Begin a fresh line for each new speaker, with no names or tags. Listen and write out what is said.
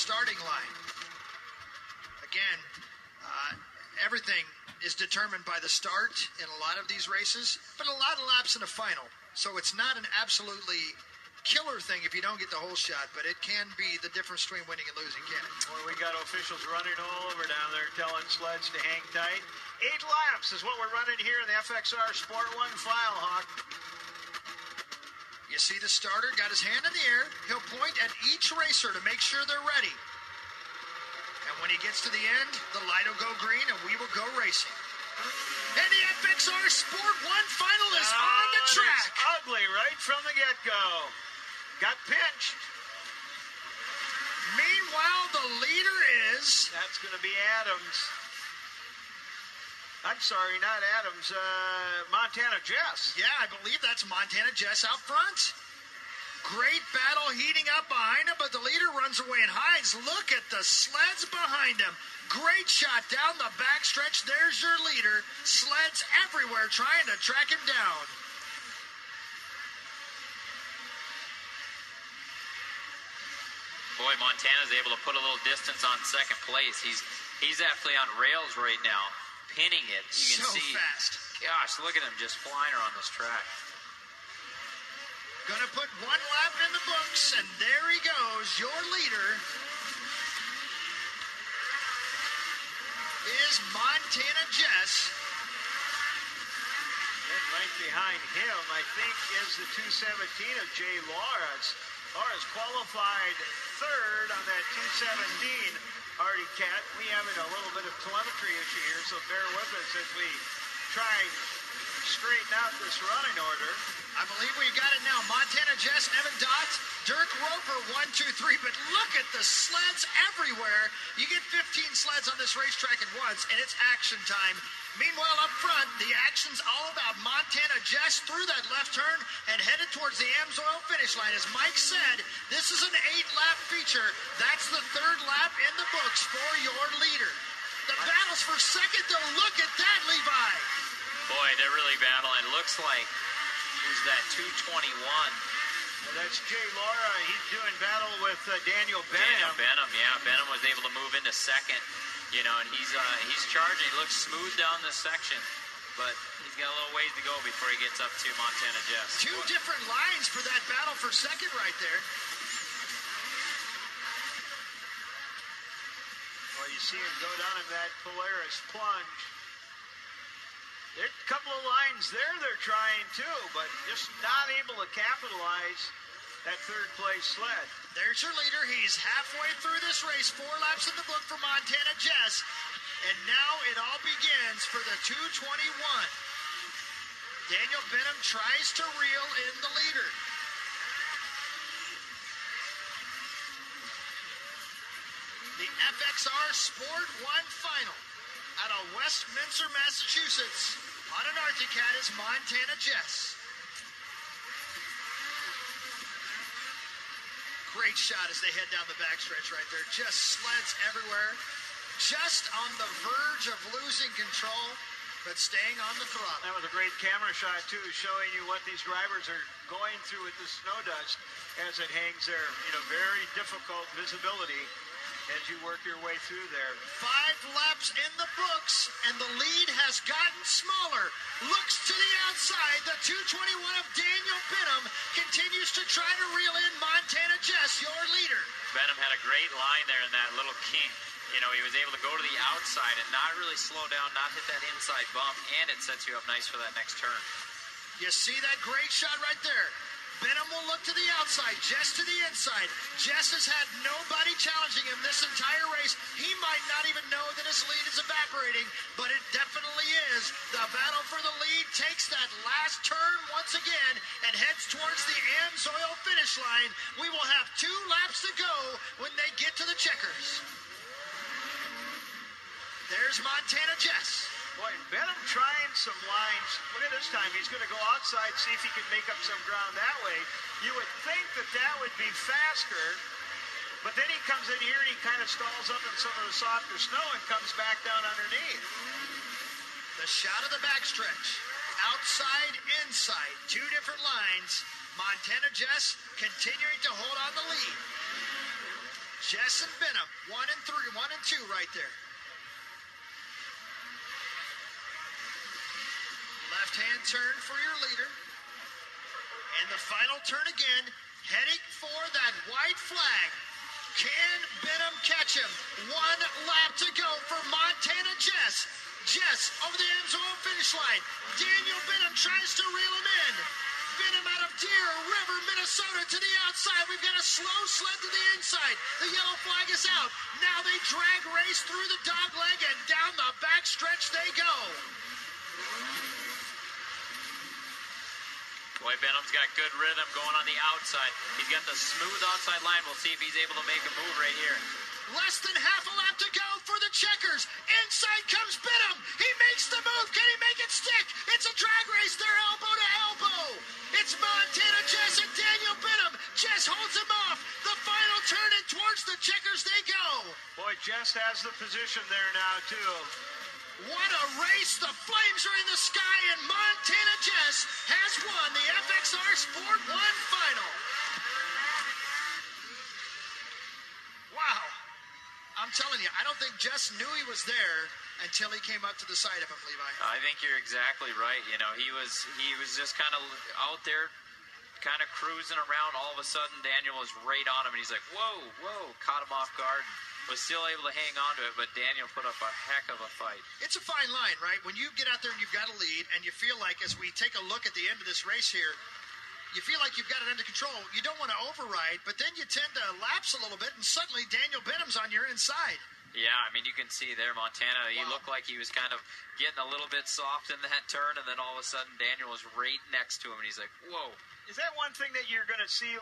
starting line. Again, everything is determined by the start in a lot of these races, but a lot of laps in a final. So it's not an absolutely killer thing if you don't get the whole shot, but it can be the difference between winning and losing, can it?
Well, we got officials running all over down there telling sleds to hang tight. 8 laps is what we're running here in the FXR Sport 1 File Hawk.
You see the starter got his hand in the air. He'll point at each racer to make sure they're ready. And when he gets to the end, the light will go green and we will go racing. And the FXR Sport 1 final is on the track.
It's ugly right from the get-go. Got pinched.
Meanwhile, the leader is...
That's going to be Adams. I'm sorry, not Adams. Montana Jess.
Yeah, I believe that's Montana Jess out front. Great battle heating up behind him, but the leader runs away and hides. Look at the sleds behind him. Great shot down the backstretch. There's your leader. Sleds everywhere trying to track him down.
Boy, Montana's able to put a little distance on second place. He's actually on rails right now, pinning it. You can see.
So fast.
Gosh, look at him just flying around this track.
Gonna put 1 lap in the books, and there he goes. Your leader is Montana Jess.
And right behind him, I think, is the 217 of Jay Laura's. Laura's qualified third on that 217. Artie Cat, we having a little bit of telemetry issue here, so bear with us as we try and straighten out this running order.
I believe we've got it now. Montana Jess, Evan Dott, Dirk Roper, 1, 2, 3. But look at the sleds everywhere. You get 15 sleds on this racetrack at once, and it's action time. Meanwhile, up front, the action's all about Montana Jess through that left turn and headed towards the Amsoil finish line. As Mike said, this is an 8-lap feature. That's the 3rd lap in the books for your leader. The battles for second, though. Look at that, Levi.
Boy, they're really battling. Looks like who's that 221?
Well, that's Jay Laura. He's doing battle with Daniel Benham.
Daniel Benham, yeah. Benham was able to move into second, you know, and he's charging. He looks smooth down this section, but he's got a little ways to go before he gets up to Montana Jess.
2 different lines for that battle for second right there.
Well, you see him go down in that Polaris plunge. There's a couple of lines there they're trying too, but just not able to capitalize that 3rd place sled.
There's your leader. He's halfway through this race. 4 laps in the book for Montana Jess. And now it all begins for the 221. Daniel Benham tries to reel in the leader. The FXR Sport 1 final out of Westminster, Massachusetts. On an Arctic Cat is Montana Jess. Great shot as they head down the backstretch right there. Just sleds everywhere. Just on the verge of losing control, but staying on the throttle.
That was a great camera shot, too, showing you what these drivers are going through with the snow dust as it hangs there. You know, very difficult visibility as you work your way through there.
5 laps in the books, and the lead has gotten smaller. Looks to the outside. The 221 of Daniel Benham continues to try to reel in Montana Jess, your leader.
Benham had a great line there in that little kink. You know, he was able to go to the outside and not really slow down, not hit that inside bump, and it sets you up nice for that next turn.
You see that great shot right there. Benham will look to the outside, Jess to the inside. Jess has had nobody challenging him this entire race. He might not even know that his lead is evaporating, but it definitely is. The battle for the lead takes that last turn once again and heads towards the Amsoil finish line. We will have 2 laps to go when they get to the checkers. There's Montana Jess.
Boy, Benham trying some lines. Look at this time. He's going to go outside, see if he can make up some ground that way. You would think that that would be faster, but then he comes in here and he kind of stalls up in some of the softer snow and comes back down underneath.
The shot of the backstretch. Outside, inside. 2 different lines. Montana Jess continuing to hold on the lead. Jess and Benham, 1 and 3, 1 and 2 right there. Left-hand turn for your leader. And the final turn again, heading for that white flag. Can Benham catch him? 1 lap to go for Montana Jess. Jess over the Amsoil finish line. Daniel Benham tries to reel him in. Benham out of Deer River, Minnesota to the outside. We've got a slow sled to the inside. The yellow flag is out. Now they drag race through the dog leg and down the back stretch they go.
Boy, Benham's got good rhythm going on the outside. He's got the smooth outside line. We'll see if he's able to make a move right here.
Less than half a lap to go for the checkers. Inside comes Benham. He makes the move. Can he make it stick? It's a drag race. They're elbow to elbow. It's Montana Jess and Daniel Benham. Jess holds him off. The final turn and towards the checkers they go.
Boy, Jess has the position there now, too.
What a race. The flames are in the sky, and Montana Jess has won the FXR Sport 1 final. Wow. I'm telling you, I don't think Jess knew he was there until he came up to the side of him, Levi.
I think you're exactly right. You know, he was just kind of out there, kind of cruising around. All of a sudden, Daniel was right on him, and he's like, whoa, caught him off guard. Was still able to hang on to it, but Daniel put up a heck of a fight.
It's a fine line, right? When you get out there and you've got a lead, and you feel like, as we take a look at the end of this race here, you feel like you've got it under control. You don't want to override, but then you tend to lapse a little bit, and suddenly Daniel Benham's on your inside.
Yeah, I mean, you can see there, Montana, he looked like he was kind of getting a little bit soft in that turn, and then all of a sudden Daniel was right next to him, and he's like, whoa.
Is that one thing that you're going to see,